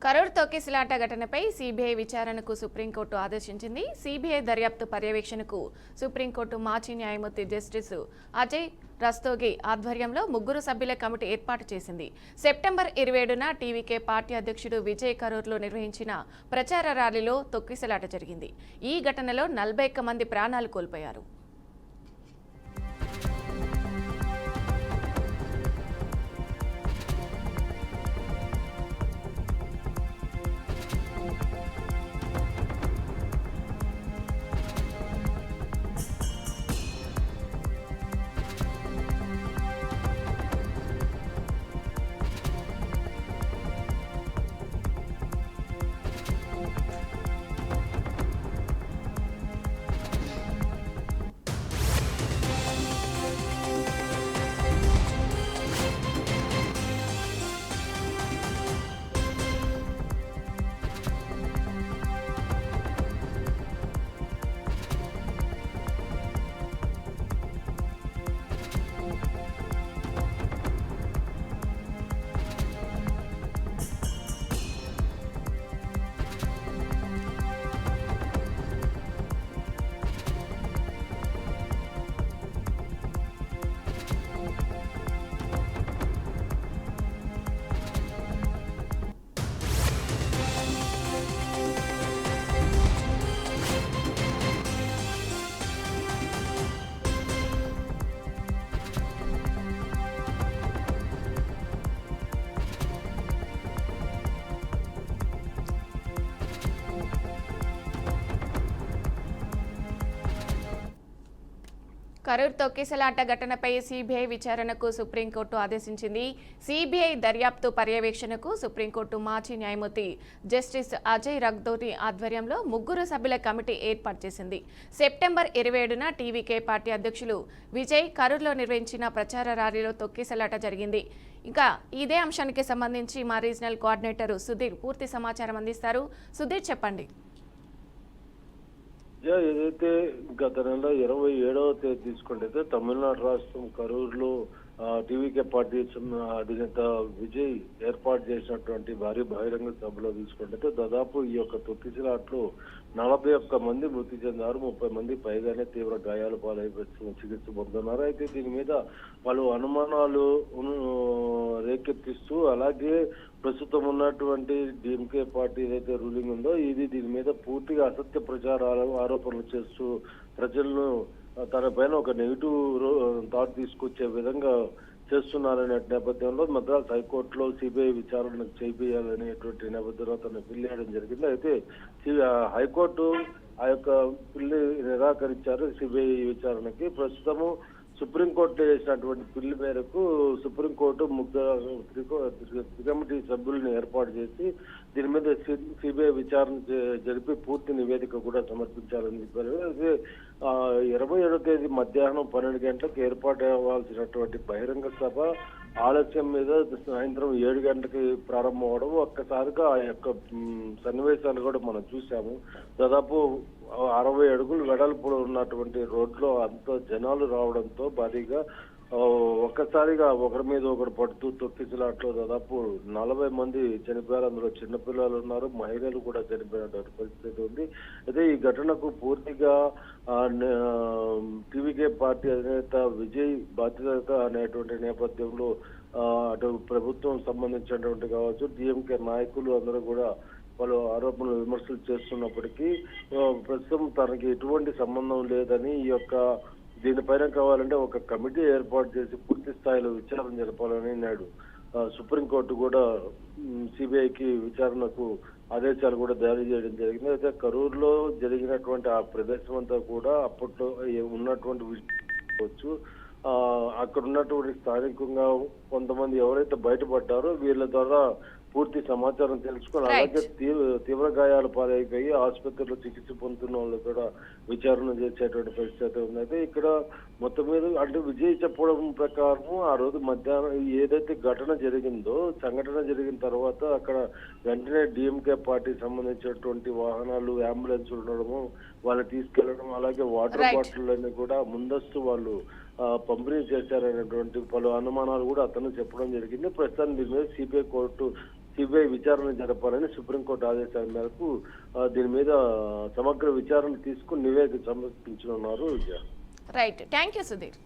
కరూర్ తొక్కిసలాట ఘటనపై సీబీఐ విచారణకు సుప్రీంకోర్టు ఆదేశించింది. సీబీఐ దర్యాప్తు పర్యవేక్షణకు సుప్రీంకోర్టు మాజీ న్యాయమూర్తి జస్టిస్ అజయ్ రస్తోగి ఆధ్వర్యంలో 3 సభ్యుల కమిటీ ఏర్పాటు చేసింది. సెప్టెంబర్ 27న టీవీకే పార్టీ అధ్యక్షుడు విజయ్ కరూర్లో నిర్వహించిన ప్రచార ర్యాలీలో తొక్కిసలాట జరిగింది. ఈ ఘటనలో 41 మంది ప్రాణాలు కోల్పోయారు. కరూర్ తొక్కిసలాట ఘటనపై సీబీఐ విచారణకు సుప్రీంకోర్టు ఆదేశించింది. సీబీఐ దర్యాప్తు పర్యవేక్షణకు సుప్రీంకోర్టు మాజీ న్యాయమూర్తి జస్టిస్ అజయ్ రగ్దోటి ఆధ్వర్యంలో 3 సభ్యుల కమిటీ ఏర్పాటు చేసింది. సెప్టెంబర్ 27న టీవీకే పార్టీ అధ్యక్షులు విజయ్ కరూర్లో నిర్వహించిన ప్రచార ర్యాలీలో తొక్కిసలాట జరిగింది. ఇంకా ఇదే అంశానికి సంబంధించి మా రీజనల్ కోఆర్డినేటర్ సుధీర్ పూర్తి సమాచారం అందిస్తారు. సుధీర్, చెప్పండి. ఏదైతే గత నెల 27వ తేదీ తీసుకుంటే తమిళనాడు రాష్ట్రం కరూరులో టీవీకే పార్టీ అధినేత విజయ్ ఏర్పాటు చేసినటువంటి భారీ బహిరంగ సభలో తీసుకుంటే దాదాపు ఈ యొక్క తొక్కిసలాట్లో 41 మంది మృతి చెందారు. 30 మంది పైగానే తీవ్ర గాయాల పాలై చికిత్స పొందుతున్నారు. అయితే దీని మీద పలు అనుమానాలు రేకెత్తిస్తూ అలాగే ప్రస్తుతం ఉన్నటువంటి డిఎంకే పార్టీ ఏదైతే రూలింగ్ ఉందో దీని మీద పూర్తిగా అసత్య ప్రచారాలు ఆరోపణలు చేస్తూ ప్రజలను తన పైన ఒక నెగిటివ్ థాట్ తీసుకొచ్చే విధంగా చేస్తున్నారనే నేపథ్యంలో మద్రాస్ హైకోర్టులో సిబిఐ విచారణకు చేయాలనేటువంటి నేపథ్యంలో తను పిల్లి వేయడం జరిగింది. అయితే హైకోర్టు ఆ యొక్క పిల్లి నిరాకరించారు సిబిఐ విచారణకి. ప్రస్తుతము సుప్రీంకోర్టు చేసినటువంటి పిల్లి మేరకు సుప్రీంకోర్టు 3 కమిటీ సభ్యులను ఏర్పాటు చేసి దీని మీద సిబిఐ విచారణ జరిపి పూర్తి నివేదిక కూడా సమర్పించాలని చెప్పారు. అయితే 27వ తేదీ మధ్యాహ్నం 12 గంటలకు ఏర్పాటు అవ్వాల్సినటువంటి బహిరంగ సభ ఆలస్యం మీద సాయంత్రం 7 గంటలకి ప్రారంభం అవడం ఒక్కసారిగా ఆ యొక్క సన్నివేశాలు కూడా మనం చూసాము. దాదాపు 60 అడుగులు వెడల్పు ఉన్నటువంటి రోడ్లో అంత జనాలు రావడంతో భారీగా ఒక్కసారిగా ఒకరి మీద ఒకరు పడుతూ తొక్కిసలాట్లో దాదాపు 40 మంది చనిపోయారు. అందులో చిన్నపిల్లలు ఉన్నారు, మహిళలు కూడా చనిపోయినటువంటి పరిస్థితి ఉంది. అయితే ఈ ఘటనకు పూర్తిగా టీవీకే పార్టీ అధినేత విజయ్ బాధ్యత అనేటువంటి నేపథ్యంలో అటు ప్రభుత్వం సంబంధించినటువంటి కావచ్చు డిఎంకే నాయకులు అందరూ కూడా పలు ఆరోపణలు విమర్శలు చేస్తున్నప్పటికీ ప్రస్తుతం తనకి ఎటువంటి సంబంధం లేదని ఈ యొక్క దీనిపైన కావాలంటే ఒక కమిటీ ఏర్పాటు చేసి పూర్తి స్థాయిలో విచారణ జరపాలని నాడు సుప్రీంకోర్టు కూడా సిబిఐకి విచారణకు ఆదేశాలు కూడా జారీ చేయడం జరిగింది. అయితే కరూరులో జరిగినటువంటి ఆ ప్రదేశం అంతా కూడా అప్పట్లో ఉన్నటువంటి విషయం అక్కడ ఉన్నటువంటి స్థానికంగా కొంతమంది ఎవరైతే బయటపడ్డారో వీళ్ళ ద్వారా పూర్తి సమాచారం తెలుసుకొని అలాగే తీవ్ర గాయాల పాలైపోయి ఆసుపత్రిలో చికిత్స పొందుతున్న వాళ్ళు కూడా విచారణ చేసేటువంటి పరిస్థితి ఉంది. అయితే ఇక్కడ మొత్తం మీద అంటే విజయ్ చెప్పడం ప్రకారం ఆ రోజు మధ్యాహ్నం ఏదైతే ఘటన జరిగిందో సంఘటన జరిగిన తర్వాత అక్కడ వెంటనే డిఎంకే పార్టీకి సంబంధించినటువంటి వాహనాలు అంబులెన్స్ ఉండడము వాళ్ళని తీసుకెళ్లడం అలాగే వాటర్ బాటిల్ కూడా ముందస్తు వాళ్ళు పంపిణీ చేశారనేటువంటి పలు అనుమానాలు కూడా అతను చెప్పడం జరిగింది. ప్రస్తుతం దీని మీద సిబిఐ విచారణ జరపాలని సుప్రీంకోర్టు ఆదేశాల మేరకు దీని మీద సమగ్ర విచారణ తీసుకుని నివేదిక సమర్పించనున్నారు. Right, thank you Sudheer.